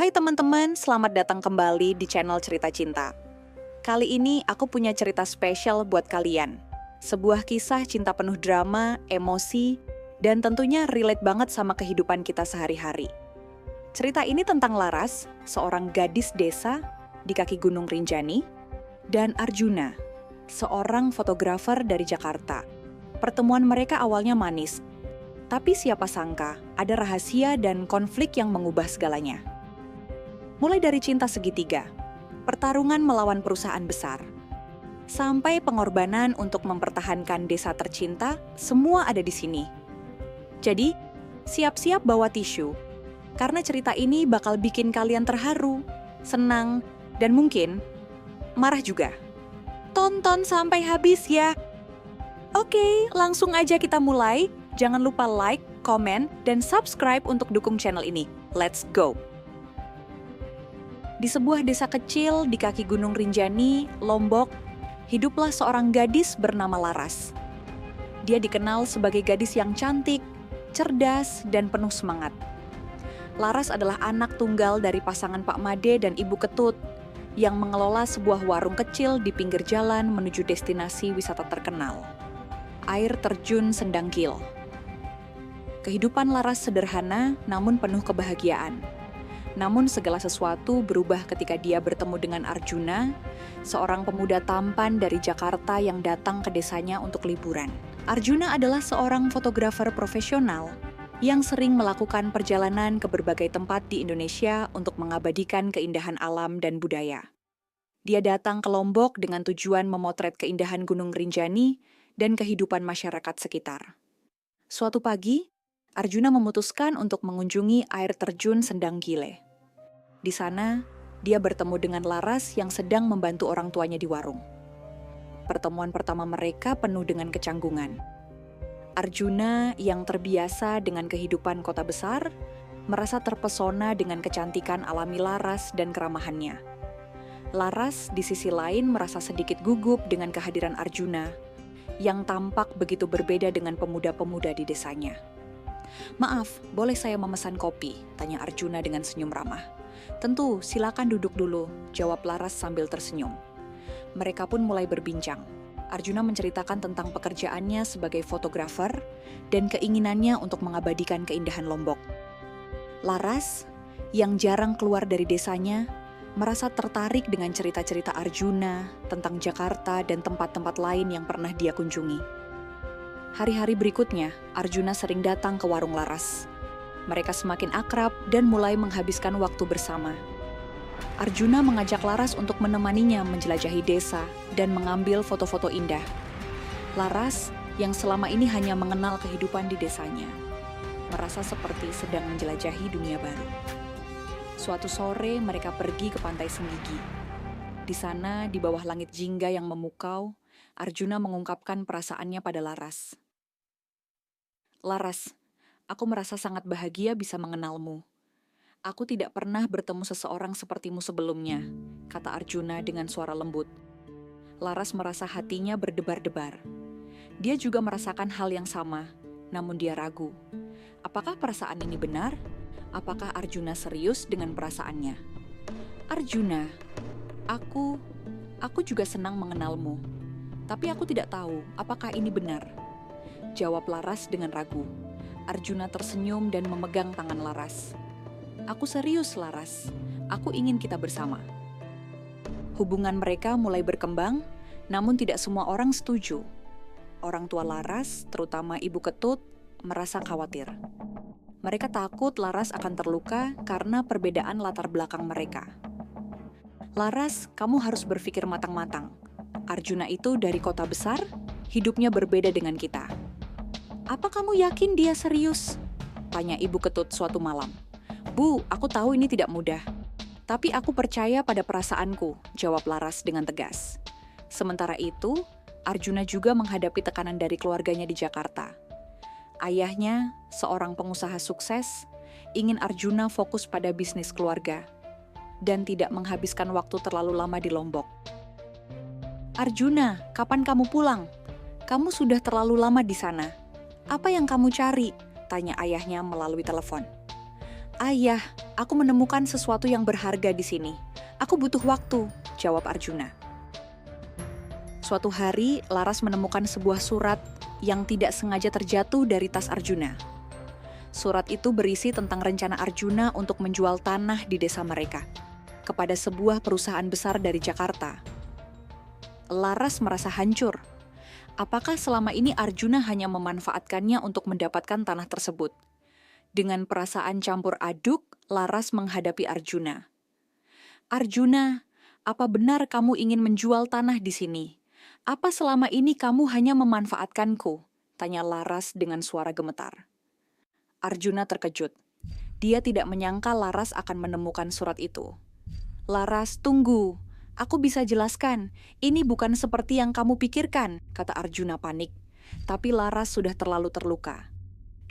Hai teman-teman, selamat datang kembali di channel Cerita Cinta. Kali ini aku punya cerita spesial buat kalian. Sebuah kisah cinta penuh drama, emosi, dan tentunya relate banget sama kehidupan kita sehari-hari. Cerita ini tentang Laras, seorang gadis desa di kaki Gunung Rinjani, dan Arjuna, seorang fotografer dari Jakarta. Pertemuan mereka awalnya manis, tapi siapa sangka ada rahasia dan konflik yang mengubah segalanya. Mulai dari cinta segitiga, pertarungan melawan perusahaan besar, sampai pengorbanan untuk mempertahankan desa tercinta, semua ada di sini. Jadi, siap-siap bawa tisu, karena cerita ini bakal bikin kalian terharu, senang, dan mungkin marah juga. Tonton sampai habis ya! Oke, langsung aja kita mulai. Jangan lupa like, komen, dan subscribe untuk dukung channel ini. Let's go! Di sebuah desa kecil di kaki Gunung Rinjani, Lombok, hiduplah seorang gadis bernama Laras. Dia dikenal sebagai gadis yang cantik, cerdas, dan penuh semangat. Laras adalah anak tunggal dari pasangan Pak Made dan Ibu Ketut yang mengelola sebuah warung kecil di pinggir jalan menuju destinasi wisata terkenal, air terjun Sendanggil. Kehidupan Laras sederhana namun penuh kebahagiaan. Namun segala sesuatu berubah ketika dia bertemu dengan Arjuna, seorang pemuda tampan dari Jakarta yang datang ke desanya untuk liburan. Arjuna adalah seorang fotografer profesional yang sering melakukan perjalanan ke berbagai tempat di Indonesia untuk mengabadikan keindahan alam dan budaya. Dia datang ke Lombok dengan tujuan memotret keindahan Gunung Rinjani dan kehidupan masyarakat sekitar. Suatu pagi, Arjuna memutuskan untuk mengunjungi air terjun Sendanggile. Di sana, dia bertemu dengan Laras yang sedang membantu orang tuanya di warung. Pertemuan pertama mereka penuh dengan kecanggungan. Arjuna yang terbiasa dengan kehidupan kota besar, merasa terpesona dengan kecantikan alami Laras dan keramahannya. Laras di sisi lain merasa sedikit gugup dengan kehadiran Arjuna, yang tampak begitu berbeda dengan pemuda-pemuda di desanya. "Maaf, boleh saya memesan kopi?" tanya Arjuna dengan senyum ramah. "Tentu, silakan duduk dulu," jawab Laras sambil tersenyum. Mereka pun mulai berbincang. Arjuna menceritakan tentang pekerjaannya sebagai fotografer dan keinginannya untuk mengabadikan keindahan Lombok. Laras, yang jarang keluar dari desanya, merasa tertarik dengan cerita-cerita Arjuna tentang Jakarta dan tempat-tempat lain yang pernah dia kunjungi. Hari-hari berikutnya, Arjuna sering datang ke warung Laras. Mereka semakin akrab dan mulai menghabiskan waktu bersama. Arjuna mengajak Laras untuk menemaninya menjelajahi desa dan mengambil foto-foto indah. Laras, yang selama ini hanya mengenal kehidupan di desanya, merasa seperti sedang menjelajahi dunia baru. Suatu sore mereka pergi ke pantai Senggigi. Di sana, di bawah langit jingga yang memukau, Arjuna mengungkapkan perasaannya pada Laras. "Laras, aku merasa sangat bahagia bisa mengenalmu. Aku tidak pernah bertemu seseorang sepertimu sebelumnya," kata Arjuna dengan suara lembut. Laras merasa hatinya berdebar-debar. Dia juga merasakan hal yang sama, namun dia ragu. Apakah perasaan ini benar? Apakah Arjuna serius dengan perasaannya? "Arjuna, aku juga senang mengenalmu. Tapi aku tidak tahu apakah ini benar," jawab Laras dengan ragu. Arjuna tersenyum dan memegang tangan Laras. "Aku serius, Laras. Aku ingin kita bersama." Hubungan mereka mulai berkembang, namun tidak semua orang setuju. Orang tua Laras, terutama Ibu Ketut, merasa khawatir. Mereka takut Laras akan terluka karena perbedaan latar belakang mereka. "Laras, kamu harus berpikir matang-matang. Arjuna itu dari kota besar, hidupnya berbeda dengan kita." "Apa kamu yakin dia serius?" tanya Ibu Ketut suatu malam. "Bu, aku tahu ini tidak mudah. Tapi aku percaya pada perasaanku," jawab Laras dengan tegas. Sementara itu, Arjuna juga menghadapi tekanan dari keluarganya di Jakarta. Ayahnya, seorang pengusaha sukses, ingin Arjuna fokus pada bisnis keluarga dan tidak menghabiskan waktu terlalu lama di Lombok. "Arjuna, kapan kamu pulang? Kamu sudah terlalu lama di sana. Apa yang kamu cari?" tanya ayahnya melalui telepon. "Ayah, aku menemukan sesuatu yang berharga di sini. Aku butuh waktu," jawab Arjuna. Suatu hari, Laras menemukan sebuah surat yang tidak sengaja terjatuh dari tas Arjuna. Surat itu berisi tentang rencana Arjuna untuk menjual tanah di desa mereka kepada sebuah perusahaan besar dari Jakarta. Laras merasa hancur. Apakah selama ini Arjuna hanya memanfaatkannya untuk mendapatkan tanah tersebut? Dengan perasaan campur aduk, Laras menghadapi Arjuna. "Arjuna, apa benar kamu ingin menjual tanah di sini? Apa selama ini kamu hanya memanfaatkanku?" tanya Laras dengan suara gemetar. Arjuna terkejut. Dia tidak menyangka Laras akan menemukan surat itu. "Laras, tunggu. Aku bisa jelaskan. Ini bukan seperti yang kamu pikirkan," kata Arjuna panik. Tapi Laras sudah terlalu terluka.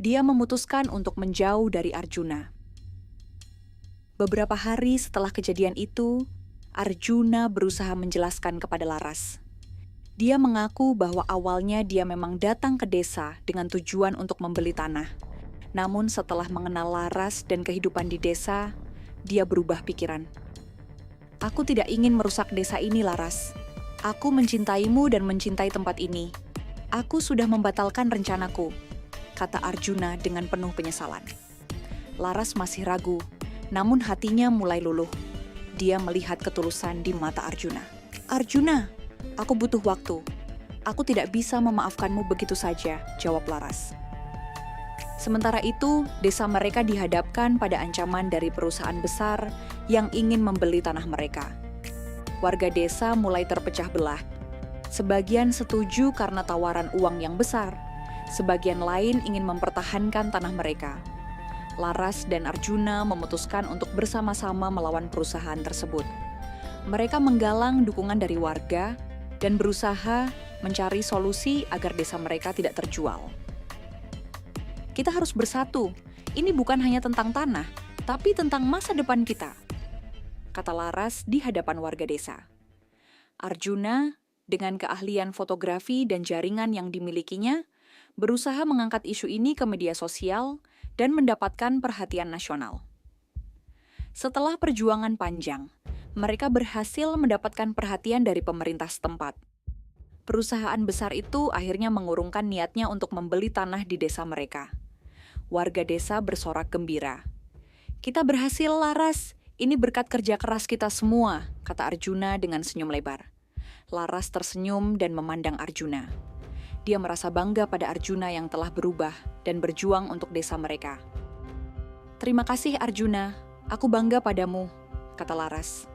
Dia memutuskan untuk menjauh dari Arjuna. Beberapa hari setelah kejadian itu, Arjuna berusaha menjelaskan kepada Laras. Dia mengaku bahwa awalnya dia memang datang ke desa dengan tujuan untuk membeli tanah. Namun setelah mengenal Laras dan kehidupan di desa, dia berubah pikiran. "Aku tidak ingin merusak desa ini, Laras. Aku mencintaimu dan mencintai tempat ini. Aku sudah membatalkan rencanaku," kata Arjuna dengan penuh penyesalan. Laras masih ragu, namun hatinya mulai luluh. Dia melihat ketulusan di mata Arjuna. "Arjuna, aku butuh waktu. Aku tidak bisa memaafkanmu begitu saja," jawab Laras. Sementara itu, desa mereka dihadapkan pada ancaman dari perusahaan besar yang ingin membeli tanah mereka. Warga desa mulai terpecah belah. Sebagian setuju karena tawaran uang yang besar, sebagian lain ingin mempertahankan tanah mereka. Laras dan Arjuna memutuskan untuk bersama-sama melawan perusahaan tersebut. Mereka menggalang dukungan dari warga dan berusaha mencari solusi agar desa mereka tidak terjual. "Kita harus bersatu. Ini bukan hanya tentang tanah, tapi tentang masa depan kita," kata Laras di hadapan warga desa. Arjuna, dengan keahlian fotografi dan jaringan yang dimilikinya, berusaha mengangkat isu ini ke media sosial dan mendapatkan perhatian nasional. Setelah perjuangan panjang, mereka berhasil mendapatkan perhatian dari pemerintah setempat. Perusahaan besar itu akhirnya mengurungkan niatnya untuk membeli tanah di desa mereka. Warga desa bersorak gembira. "Kita berhasil, Laras. Ini berkat kerja keras kita semua," kata Arjuna dengan senyum lebar. Laras tersenyum dan memandang Arjuna. Dia merasa bangga pada Arjuna yang telah berubah dan berjuang untuk desa mereka. "Terima kasih, Arjuna. Aku bangga padamu," kata Laras.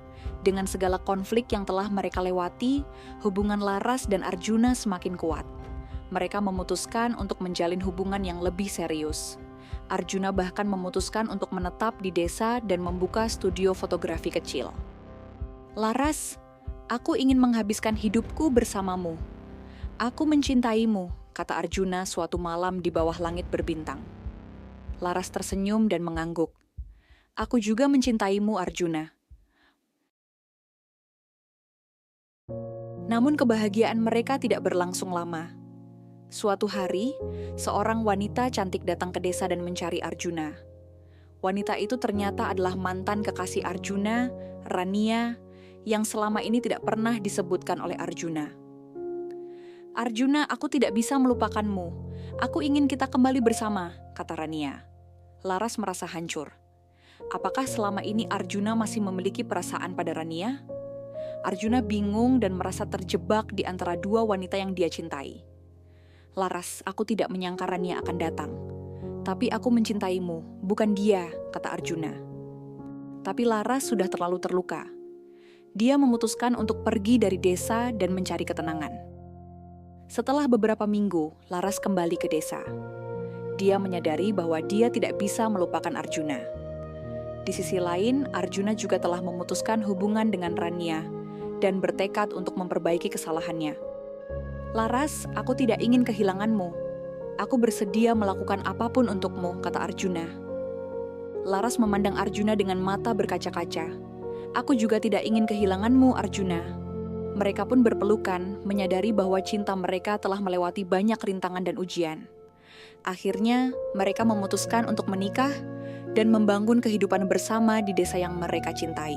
Dengan segala konflik yang telah mereka lewati, hubungan Laras dan Arjuna semakin kuat. Mereka memutuskan untuk menjalin hubungan yang lebih serius. Arjuna bahkan memutuskan untuk menetap di desa dan membuka studio fotografi kecil. "Laras, aku ingin menghabiskan hidupku bersamamu. Aku mencintaimu," kata Arjuna suatu malam di bawah langit berbintang. Laras tersenyum dan mengangguk. "Aku juga mencintaimu, Arjuna." Namun kebahagiaan mereka tidak berlangsung lama. Suatu hari, seorang wanita cantik datang ke desa dan mencari Arjuna. Wanita itu ternyata adalah mantan kekasih Arjuna, Rania, yang selama ini tidak pernah disebutkan oleh Arjuna. "Arjuna, aku tidak bisa melupakanmu. Aku ingin kita kembali bersama," kata Rania. Laras merasa hancur. Apakah selama ini Arjuna masih memiliki perasaan pada Rania? Arjuna bingung dan merasa terjebak di antara dua wanita yang dia cintai. "Laras, aku tidak menyangka Rania akan datang. Tapi aku mencintaimu, bukan dia," kata Arjuna. Tapi Laras sudah terlalu terluka. Dia memutuskan untuk pergi dari desa dan mencari ketenangan. Setelah beberapa minggu, Laras kembali ke desa. Dia menyadari bahwa dia tidak bisa melupakan Arjuna. Di sisi lain, Arjuna juga telah memutuskan hubungan dengan Rania dan bertekad untuk memperbaiki kesalahannya. "Laras, aku tidak ingin kehilanganmu. Aku bersedia melakukan apapun untukmu," kata Arjuna. Laras memandang Arjuna dengan mata berkaca-kaca. "Aku juga tidak ingin kehilanganmu, Arjuna." Mereka pun berpelukan, menyadari bahwa cinta mereka telah melewati banyak rintangan dan ujian. Akhirnya, mereka memutuskan untuk menikah dan membangun kehidupan bersama di desa yang mereka cintai.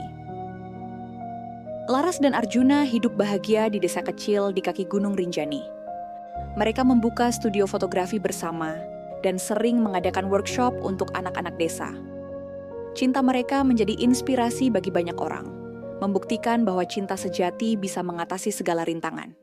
Laras dan Arjuna hidup bahagia di desa kecil di kaki Gunung Rinjani. Mereka membuka studio fotografi bersama dan sering mengadakan workshop untuk anak-anak desa. Cinta mereka menjadi inspirasi bagi banyak orang, membuktikan bahwa cinta sejati bisa mengatasi segala rintangan.